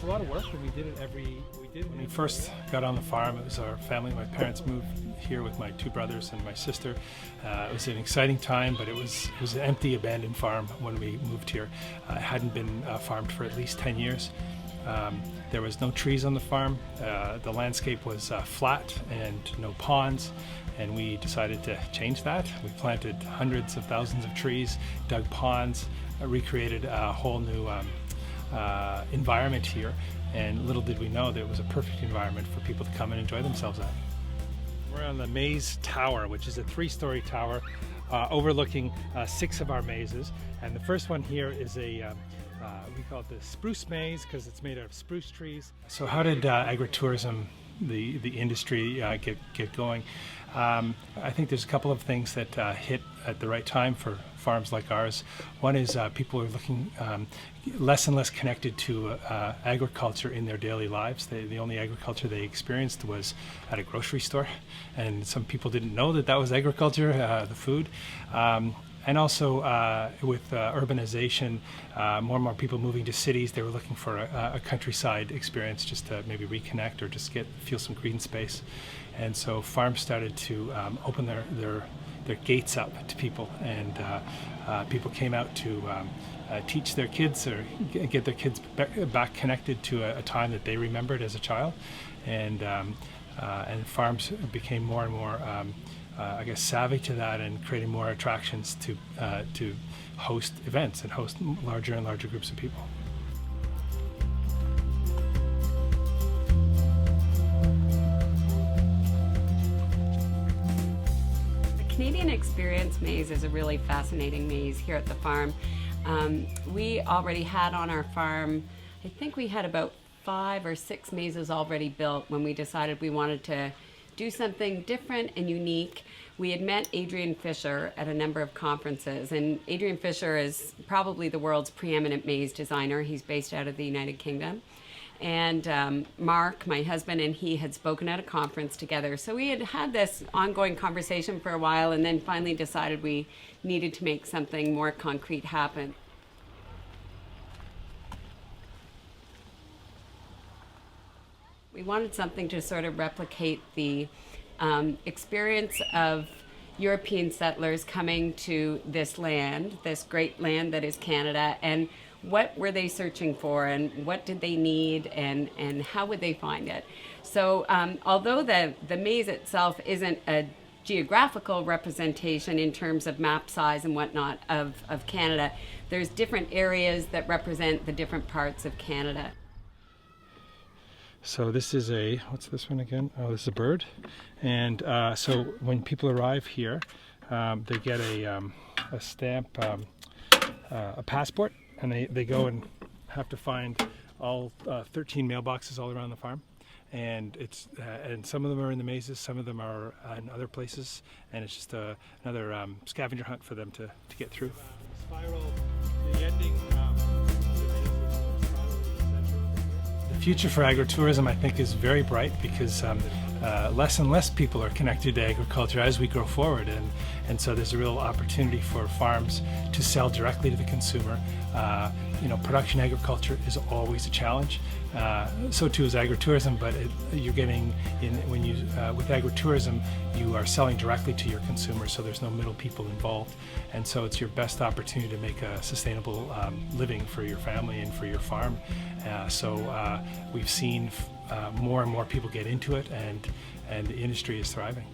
a lot of work, and we did it when we first got on the farm. It was our family. My parents moved here with my two brothers and my sister. It was an exciting time, but it was an empty, abandoned farm when we moved here. It hadn't been farmed for at least 10 years. There was no trees on the farm. The landscape was flat and no ponds, and we decided to change that. We planted hundreds of thousands of trees, dug ponds, recreated a whole new environment here, and little did we know that it was a perfect environment for people to come and enjoy themselves at. We're on the Maze Tower, which is a 3-story tower overlooking 6 of our mazes, and the first one here is we call it the spruce maze because it's made out of spruce trees. So how did agritourism, the industry, get going? I think there's a couple of things that hit at the right time for farms like ours. One is people are looking less and less connected to agriculture in their daily lives. The only agriculture they experienced was at a grocery store, and some people didn't know that was agriculture, the food. And also with urbanization, more and more people moving to cities, they were looking for a countryside experience just to maybe reconnect or just feel some green space. And so farms started to open their gates up to people, and people came out to teach their kids or get their kids back connected to a time that they remembered as a child. And farms became more and more savvy to that, and creating more attractions to host events and host larger and larger groups of people. The Canadian Experience Maze is a really fascinating maze here at the farm. We already had on our farm, I think we had about 5 or 6 mazes already built when we decided we wanted to do something different and unique. We had met Adrian Fisher at a number of conferences, and Adrian Fisher is probably the world's preeminent maze designer. He's based out of the United Kingdom. And Mark, my husband, and he had spoken at a conference together. So we had this ongoing conversation for a while, and then finally decided we needed to make something more concrete happen. We wanted something to sort of replicate the experience of European settlers coming to this land, this great land that is Canada, and what were they searching for, and what did they need, and how would they find it. So although the maze itself isn't a geographical representation in terms of map size and whatnot of Canada, there's different areas that represent the different parts of Canada. So this is what's this one again? Oh, this is a bird. And so when people arrive here, they get a stamp, a passport, and they go and have to find all 13 mailboxes all around the farm. And and some of them are in the mazes, some of them are in other places, and it's just another scavenger hunt for them to get through. Spiral, the ending. The future for agritourism, I think, is very bright because less and less people are connected to agriculture as we grow forward, and so there's a real opportunity for farms to sell directly to the consumer. Production agriculture is always a challenge. So too is agritourism, but you're getting with agritourism, you are selling directly to your consumer, so there's no middle people involved, and so it's your best opportunity to make a sustainable living for your family and for your farm. So we've seen more and more people get into it, and the industry is thriving.